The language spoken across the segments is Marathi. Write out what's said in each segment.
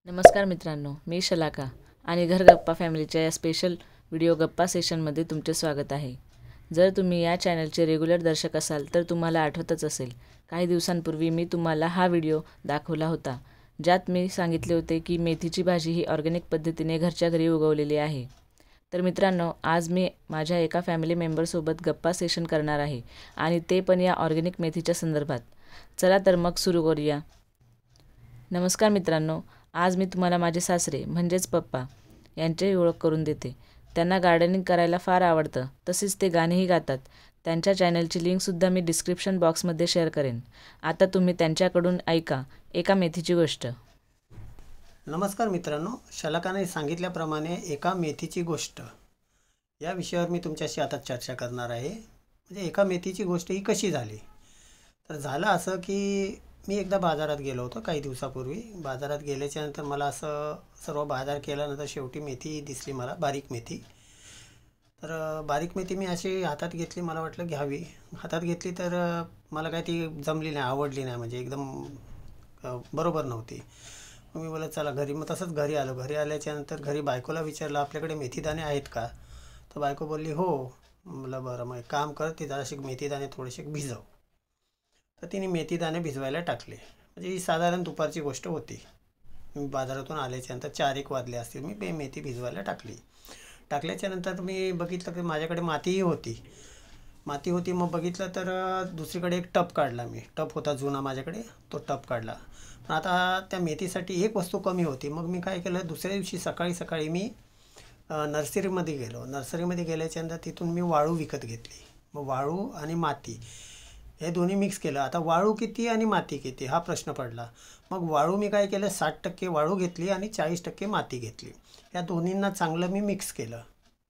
नमस्कार मित्रांनो, मी शलाका आणि घर गप्पा फॅमिलीच्या या स्पेशल व्हिडिओ गप्पा सेशनमध्ये तुमचे स्वागत आहे। जर तुम्ही या चॅनलचे रेग्युलर दर्शक असाल तर तुम्हाला आठवतच असेल, काही दिवसांपूर्वी मी तुम्हाला हा व्हिडिओ दाखवला होता, ज्यात मी सांगितले होते की मेथीची भाजी ही ऑर्गॅनिक पद्धतीने घरच्या घरी उगवलेली आहे। तर मित्रांनो, आज मी माझ्या एका फॅमिली मेंबरसोबत गप्पा सेशन करणार आहे आणि ते पण या ऑर्गॅनिक मेथीच्या संदर्भात। चला तर मग सुरू करूया। नमस्कार मित्रांनो, आज मी तुम्हाला माझे सासरे म्हणजेच पप्पा यांची ओळख करून देते। त्यांना गार्डनिंग करायला फार आवडतं, तसेच ते गाणेही गातात। त्यांच्या चॅनलची लिंकसुद्धा मी डिस्क्रिप्शन बॉक्समध्ये शेअर करेन। आता तुम्ही त्यांच्याकडून ऐका एका मेथीची गोष्ट। नमस्कार मित्रांनो, शलाकाने सांगितल्याप्रमाणे एका मेथीची गोष्ट या विषयावर मी तुमच्याशी आता चर्चा करणार आहे। म्हणजे एका मेथीची गोष्ट ही कशी झाली, तर झालं असं की मी एकदा बाजारात गेलो होतो काही दिवसापूर्वी। बाजारात गेल्याच्यानंतर मला असं सर्व बाजार केल्यानंतर शेवटी मेथी दिसली मला, बारीक मेथी। तर बारीक मेथी मी अशी हातात घेतली, मला वाटलं घ्यावी। हातात घेतली तर मला काय ती जमली नाही, आवडली नाही, म्हणजे एकदम बरोबर नव्हती। मग मी बोलत चला घरी, मग तसंच घरी आलो। घरी आल्याच्यानंतर घरी बायकोला विचारलं आपल्याकडे मेथीदाणे आहेत का, तर बायको बोलली हो। म्हणलं बरं, मग एक काम कर, ते जरासे मेथीदाणे थोडेसे भिजव। तर तिने मेथीदाणे भिजवायला टाकले। म्हणजे ही साधारण दुपारची गोष्ट होती। मी बाजारातून आल्याच्यानंतर 4-1 वाजले असतील, मी मेथी भिजवायला टाकली। टाकल्याच्यानंतर मी बघितलं की माझ्याकडे मातीही होती, मग बघितलं तर दुसरीकडे एक टब काढला मी। टब होता जुना माझ्याकडे, तो टब काढला। पण आता त्या मेथीसाठी एक वस्तू कमी होती। मग मी काय केलं, दुसऱ्या दिवशी सकाळी मी नर्सरीमध्ये गेलो। नर्सरीमध्ये गेल्याच्यानंतर तिथून मी वाळू विकत घेतली। मग वाळू आणि माती हे दोन्ही मिक्स केलं। आता वाळू किती आणि माती किती हा प्रश्न पडला। मग वाळू मी काय केलं, 60% वाळू घेतली आणि 40% माती घेतली। या दोन्हींना चांगलं मी मिक्स केलं,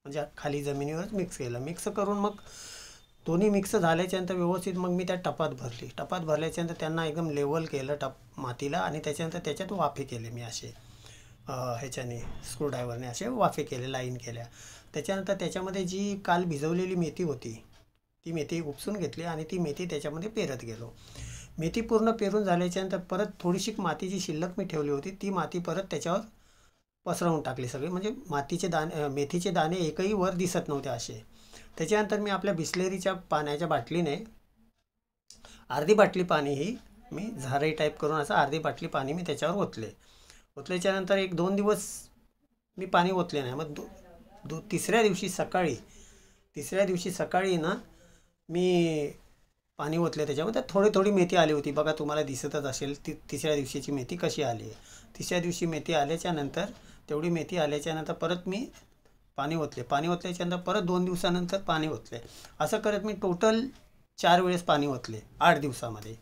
म्हणजे खाली जमिनीवरच मिक्स केलं। मिक्स करून मग दोन्ही मिक्स झाल्याच्यानंतर व्यवस्थित मग मी त्या टपात भरली। टपात भरल्याच्यानंतर त्यांना एकदम लेवल केलं मातीला, आणि त्याच्यानंतर त्याच्यात वाफे केले मी असे ह्याच्याने स्क्रूड्रायव्हरने असे वाफे केले, लाईन केल्या। त्याच्यानंतर त्याच्यामध्ये जी काल भिजवलेली मेथी होती ती मेथी उपसून घेतली आणि ती मेथी त्याच्यामध्ये पेरत गेलो। मेथी पूर्ण पेरून झाल्याच्यानंतर परत थोडीशी माती जी शिल्लक मी ठेवली होती ती माती परत त्याच्यावर पसरवून टाकली सगळी, म्हणजे मातीचे दाणे, मेथीचे दाणे एकही वर दिसत नव्हते असे। त्याच्यानंतर मी आपल्या बिस्लेरीच्या पाण्याच्या बाटलीने अर्धी बाटली पाणी ही मी झारी टाईप करून असं अर्धी बाटली पाणी मी त्याच्यावर ओतल्याच्यानंतर 1-2 दिवस मी पाणी ओतले नाही। मग तिसऱ्या दिवशी सकाळी ना मी पाणी ओतले, त्याच्यामध्ये थोडी मेथी आली होती बघा, तुम्हाला दिसतच असेल तिसऱ्या दिवशीची मेथी कशी आली आहे। तिसऱ्या दिवशी मेथी आल्याच्यानंतर, तेवढी मेथी आल्याच्यानंतर परत मी पाणी ओतल्याच्यानंतर परत 2 दिवसानंतर पाणी ओतले। असं करत मी टोटल 4 वेळेस पाणी ओतले 8 दिवसामध्ये।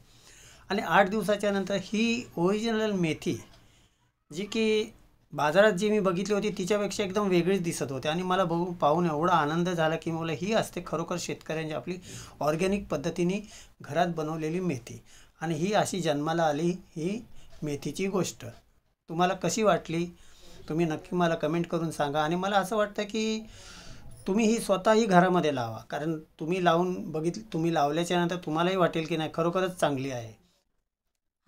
आणि 8 दिवसाच्या नंतर ही ओरिजिनल मेथी जी की बाजारात जी मी बघितली होती तिच्यापेक्षा एकदम वेगळीच दिसत होते। आणि मला पाहून एवढा आनंद झाला की मला ही असते खरोखर शेतकऱ्यांची आपली ऑर्गॅनिक पद्धतीने घरात बनवलेली मेथी, आणि ही अशी जन्माला आली ही मेथीची गोष्ट। तुम्हाला कशी वाटली तुम्ही नक्की मला कमेंट करून सांगा। आणि मला असं वाटतं की तुम्ही ही स्वतःही घरामध्ये लावा, कारण तुम्ही लावल्याच्यानंतर तुम्हालाही वाटेल की नाही खरोखरच चांगली आहे।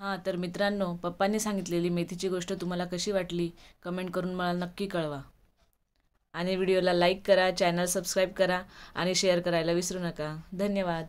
हां, तर मित्रांनो, पप्पांनी सांगितलेली मेथीची गोष्ट तुम्हाला कशी वाटली कमेंट करून मला नक्की कळवा। आणि व्हिडिओला लाईक करा, चॅनल सबस्क्राईब करा आणि शेअर करायला विसरू नका। धन्यवाद।